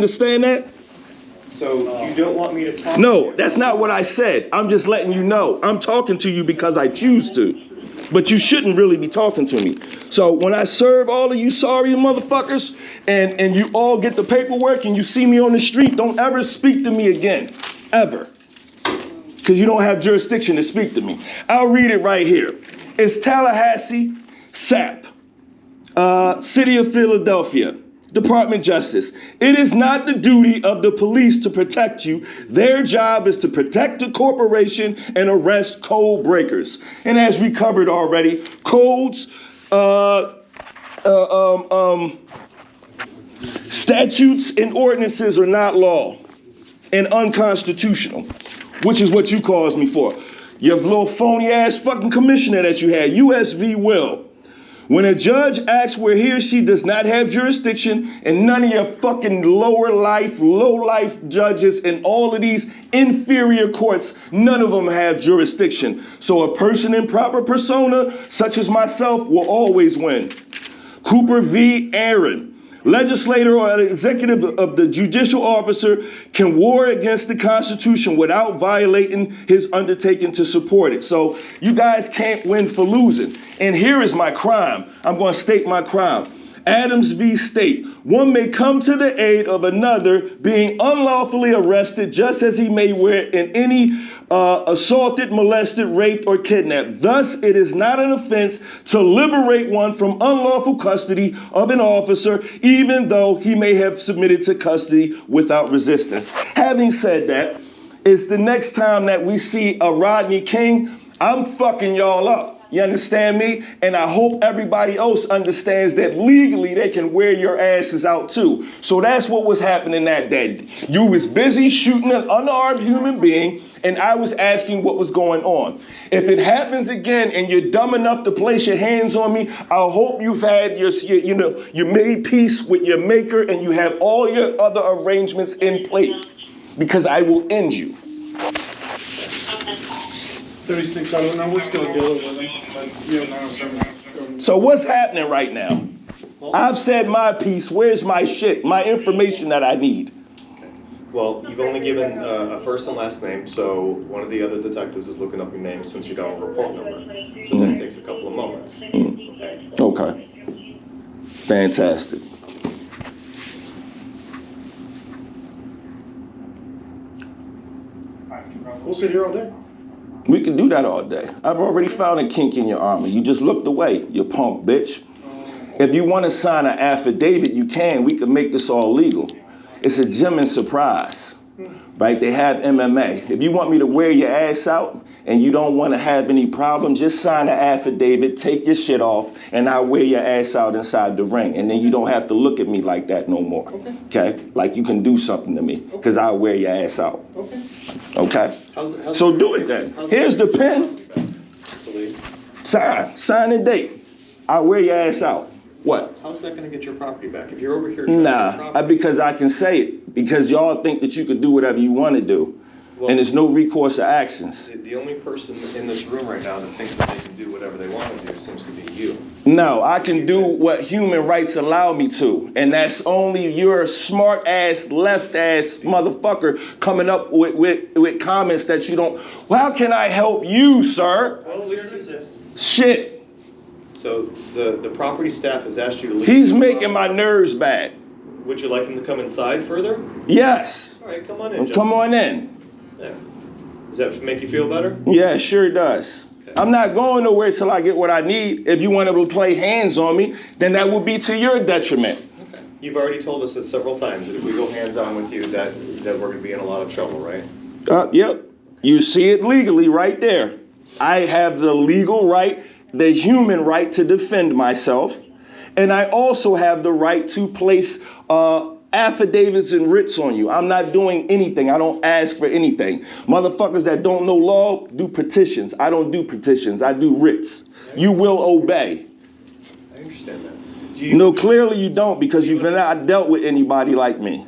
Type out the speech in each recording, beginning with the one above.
Understand that? So you don't want me to talk? No, that's not what I said. I'm just letting you know. I'm talking to you because I choose to. But you shouldn't really be talking to me. So when I serve all of you sorry motherfuckers and you all get the paperwork and you see me on the street, don't ever speak to me again. Ever. Because you don't have jurisdiction to speak to me. I'll read it right here. It's Tallahassee, SAP, City of Philadelphia. Department of Justice. It is not the duty of the police to protect you. Their job is to protect the corporation and arrest code breakers. And as we covered already, codes, statutes and ordinances are not law and unconstitutional, which is what you caused me for. Your little phony ass fucking commissioner that you had, US v. Will. When a judge acts where he or she does not have jurisdiction, and none of your fucking low life judges in all of these inferior courts, none of them have jurisdiction. So a person in proper persona, such as myself, will always win. Cooper v. Aaron. Legislator or executive of the judicial officer can war against the Constitution without violating his undertaking to support it. So you guys can't win for losing. And here is my crime. I'm going to state my crime. Adams v. State. One may come to the aid of another being unlawfully arrested just as he may wear in any assaulted, molested, raped, or kidnapped. Thus, it is not an offense to liberate one from unlawful custody of an officer, even though he may have submitted to custody without resistance. Having said that, it's the next time that we see a Rodney King, I'm fucking y'all up. You understand me? And I hope everybody else understands that legally they can wear your asses out too. So that's what was happening that day. You was busy shooting an unarmed human being, and I was asking what was going on. If it happens again and you're dumb enough to place your hands on me, I hope you've had you made peace with your maker and you have all your other arrangements in place, because I will end you. 36, I don't know, we're still dealing with it. So what's happening right now? I've said my piece. Where's my shit, my information that I need? Okay. Well, you've only given a first and last name, so one of the other detectives is looking up your name since you don't have a report number. So that takes a couple of moments. Okay. Okay. Fantastic. We'll sit here all day. We can do that all day. I've already found a kink in your armor. You just looked away, you punk bitch. If you want to sign an affidavit, you can. We can make this all legal. It's a gem and surprise, right? They have MMA. If you want me to wear your ass out and you don't want to have any problem, just sign an affidavit, take your shit off, and I'll wear your ass out inside the ring. And then you don't have to look at me like that no more. Okay? Like you can do something to me, because I'll wear your ass out. Okay? So do it then. Here's the pen. Sign and date. I'll wear your ass out. What? How's that going to get your property back? If you're over here... Nah, because I can say it. Because y'all think that you could do whatever you want to do. Well, and there's no recourse or actions. The only person in this room right now that thinks that they can do whatever they want to do seems to be you. No, I can do what human rights allow me to. And that's only your smart ass, left ass motherfucker coming up with comments that you don't... Well, how can I help you, sir? Well, we resist. Shit. So the property staff has asked you to leave. He's making my nerves bad. Would you like him to come inside further? Yes. All right, come on in. Come on in. Yeah. Does that make you feel better? Yeah, it sure does. Okay. I'm not going nowhere till I get what I need. If you want to play hands on me, then that would be to your detriment. Okay. You've already told us that several times that if we go hands on with you, that we're going to be in a lot of trouble, right? Yep. You see it legally right there. I have the legal right, the human right to defend myself. And I also have the right to place affidavits and writs on you. I'm not doing anything. I don't ask for anything. Motherfuckers that don't know law do petitions. I don't do petitions. I do writs. You will obey. I understand that. No, clearly you don't, because you've not dealt with anybody like me.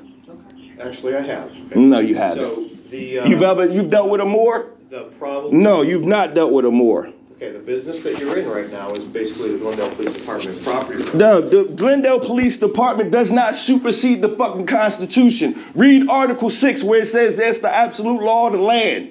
Actually, I have. Okay. No, you haven't. So you've dealt with a Moor? The problem. No, you've not dealt with a Moor. Okay, the business that you're in right now is basically the Glendale Police Department property. The Glendale Police Department does not supersede the fucking Constitution. Read Article 6 where it says that's the absolute law of the land.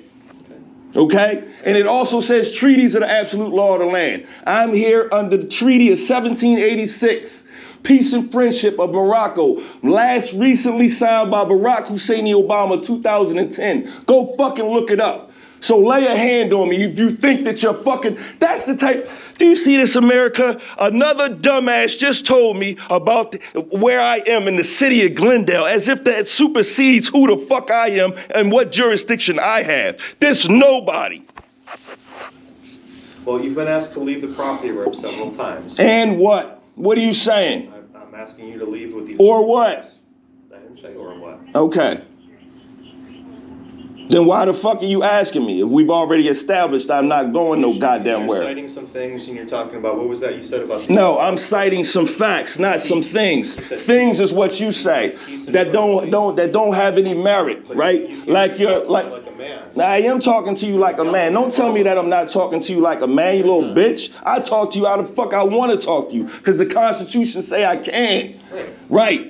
Okay? And it also says treaties are the absolute law of the land. I'm here under the Treaty of 1786. Peace and Friendship of Morocco. Last recently signed by Barack Hussein Obama, 2010. Go fucking look it up. So lay a hand on me if you think that you're fucking, that's the type, do you see this, America? Another dumbass just told me about where I am in the city of Glendale, as if that supersedes who the fuck I am and what jurisdiction I have. There's nobody. Well, you've been asked to leave the property room several times. And what? What are you saying? I'm asking you to leave with these. Or what? I didn't say or what. Okay. Then why the fuck are you asking me if we've already established I'm not going no goddamn where? You're citing some things and you're talking about, what was that you said about? No, I'm citing some facts, not some things. Things is what you say that don't have any merit, right? Like you're like a man. I am talking to you like a man. Don't tell me that I'm not talking to you like a man, you little bitch. I talk to you how the fuck I want to talk to you because the Constitution say I can. Right.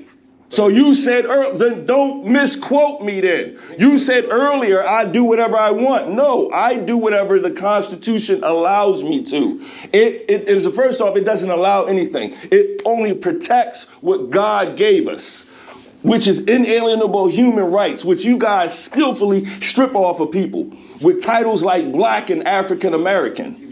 So you said, then don't misquote me then. You said earlier, I do whatever I want. No, I do whatever the Constitution allows me to. It is, first off, it doesn't allow anything. It only protects what God gave us, which is inalienable human rights, which you guys skillfully strip off of people with titles like Black and African American.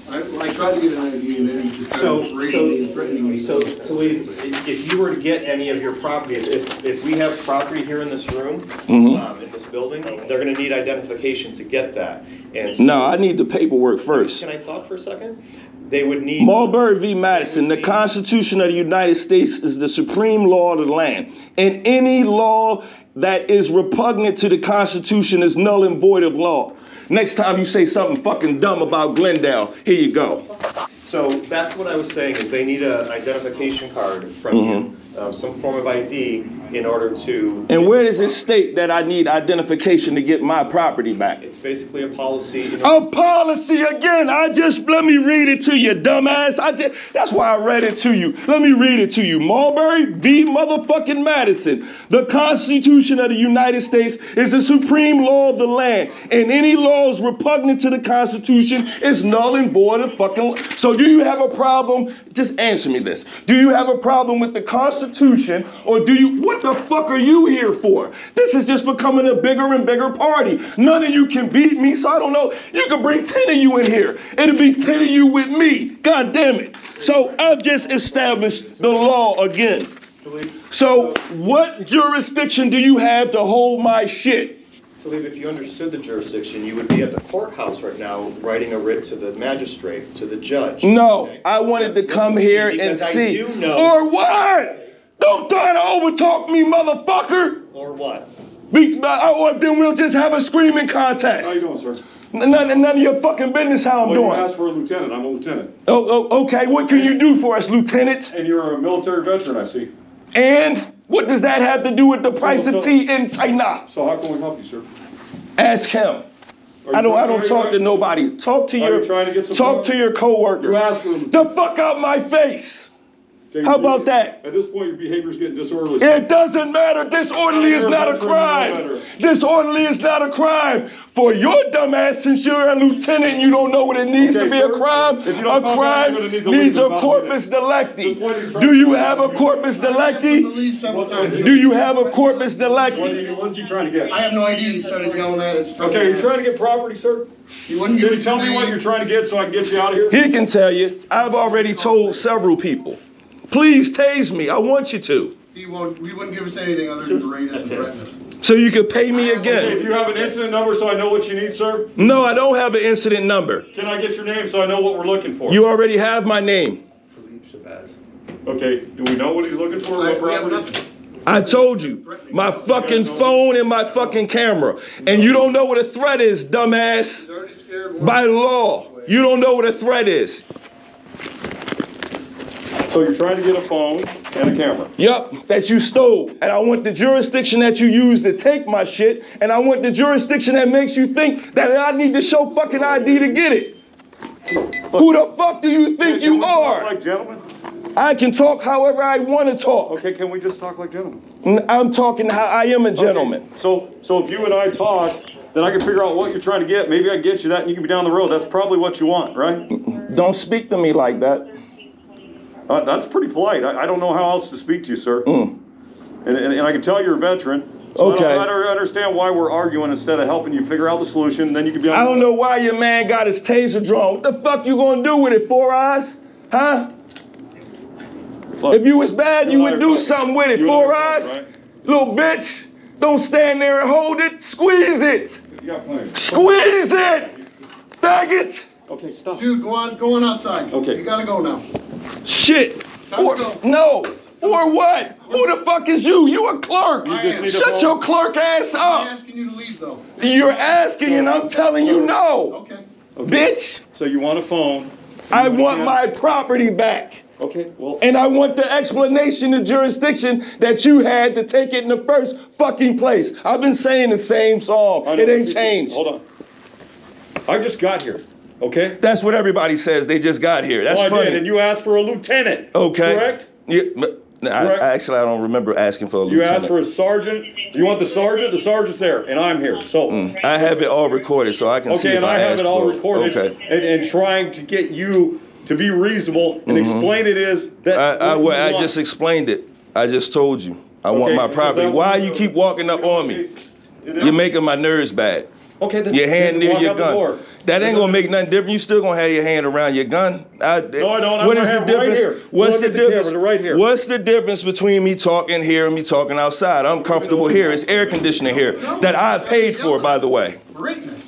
I tried to get an idea and then you just threatening me. So if you were to get any of your property, if we have property here in this room, in this building, they're going to need identification to get that. And so, no, I need the paperwork first. Can I talk for a second? They would need... Marbury v. Madison, the Constitution of the United States is the supreme law of the land. And any law that is repugnant to the Constitution is null and void of law. Next time you say something fucking dumb about Glendale, here you go. So back to what I was saying is they need an identification card from you, some form of ID in order to... And where does it state that I need identification to get my property back? It's basically a policy. A policy again. Let me read it to you, dumbass. That's why I read it to you. Let me read it to you. Marbury v. motherfucking Madison. The Constitution of the United States is the supreme law of the land. And any laws repugnant to the Constitution is null and void of fucking... So do you have a problem? Just answer me this. Do you have a problem with the Constitution or do you... What the fuck are you here for? This is just becoming a bigger and bigger party. None of you can beat me, so I don't know. You can bring 10 of you in here. It'll be 10 of you with me. God damn it. So I've just established the law again. So what jurisdiction do you have to hold my shit? Talib, if you understood the jurisdiction, you would be at the courthouse right now writing a writ to the magistrate, to the judge. No, okay? I wanted to come here and see. I do know. Or what? Don't try to overtalk me, motherfucker. Or what? Or then we'll just have a screaming contest. How you doing, sir? None of your fucking business how I'm doing. You asked for a lieutenant. I'm a lieutenant. Oh, okay. What can you do for us, Lieutenant? And you're a military veteran, I see. And what does that have to do with the price of tea in China? So how can we help you, sir? Ask him. I don't talk to nobody. Talk to your coworker. You asked for the fuck out my face. How about that? At this point, your behavior is getting disorderly. It doesn't matter. Disorderly is not a crime. Disorderly is not a crime. For your dumbass, since you're a lieutenant and you don't know what it needs to be a crime, a crime needs a corpus delicti. Do you have a corpus delicti? Do you have a corpus delicti? What's he trying to get? I have no idea. He started yelling at us. Okay, you're trying to get property, sir? Can you tell me what you're trying to get so I can get you out of here? He can tell you. I've already told several people. Please tase me. I want you to. He wouldn't give us anything other than berate us and threaten us. So you could pay me again. Okay, do you have an incident number so I know what you need, sir? No, I don't have an incident number. Can I get your name so I know what we're looking for? You already have my name. Okay, do we know what he's looking for? We have nothing. I told you. My fucking phone and my fucking camera. And you don't know what a threat is, dumbass. By law. You don't know what a threat is. So you're trying to get a phone and a camera. Yup, that you stole. And I want the jurisdiction that you use to take my shit, and I want the jurisdiction that makes you think that I need to show fucking ID to get it. Who the fuck do you think Can you we talk are? like gentlemen? I can talk however I want to talk. Okay, can we just talk like gentlemen? I'm talking how I am a gentleman. Okay. So if you and I talk, then I can figure out what you're trying to get. Maybe I can get you that and you can be down the road. That's probably what you want, right? Don't speak to me like that. That's pretty polite. I don't know how else to speak to you, sir. And I can tell you're a veteran. So Okay. I don't understand why we're arguing instead of helping you figure out the solution. Then you can be on I don't know why your man got his taser drawn. What the fuck you gonna do with it, Four Eyes? Huh? Look, If you was bad, you and I would are do talking. something with it, You and I Four are Eyes. talking, right? Little bitch. Don't stand there and hold it. Squeeze it. You got plenty. Squeeze it. Faggot. Okay, stop. Dude, go on outside. Okay. You gotta go now. Shit. Time Or, to go. no. Or what? Who the fuck is you? You a clerk. You just need a Shut phone. your clerk ass I'm up. asking you to leave though. You're asking and I'm telling you no. Okay. Bitch. So you want a phone. I want my property back. Okay, well. And I want the explanation of jurisdiction that you had to take it in the first fucking place. I've been saying the same song. I know. It ain't changed. Hold on. I just got here, okay? That's what everybody says. They just got here. That's Well, I funny. did, and you asked for a lieutenant. Okay. Correct? Yeah, but Correct. actually, I don't remember asking for a You lieutenant. asked for a sergeant. You want the sergeant? The sergeant's there, and I'm here. So. I have it all recorded, so I can see Okay, if and I have asked it all for recorded, Okay. and trying to get you to be reasonable and explain it is that I what you want. just explained it. I just told you. I want Okay, my is property. that Why what you keep walking up on me? It is? You're making my nerves bad. Okay, then Your hand then near walk your out the door. gun. That ain't gonna make nothing different. You still gonna have your hand around your gun. No, I don't. I'm What gonna is the have it right difference? here. What's Look the at the difference? camera, right here. What's the difference between me talking here and me talking outside? I'm comfortable here. It's air conditioning here that I paid for, by the way. Greatness.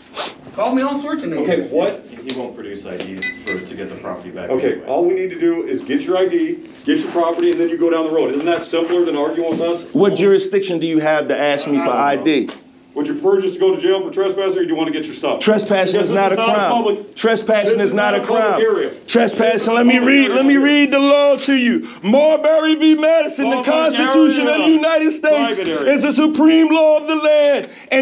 Call me all sorts of names. Okay, what? He won't produce ID to get the property back. Okay, anyways. all we need to do is get your ID, get your property, and then you go down the road. Isn't that simpler than arguing with us? What jurisdiction do you have to ask me for ID? Would you prefer just to go to jail for trespassing, or do you want to get your stuff? Trespassing Because is not a this crime. public- Trespassing this is not a public crime. area. Trespassing, let This me is public area. read the law to you. Marbury v. Madison, the Public Constitution of the area. United States Private area. is the supreme law of the land. And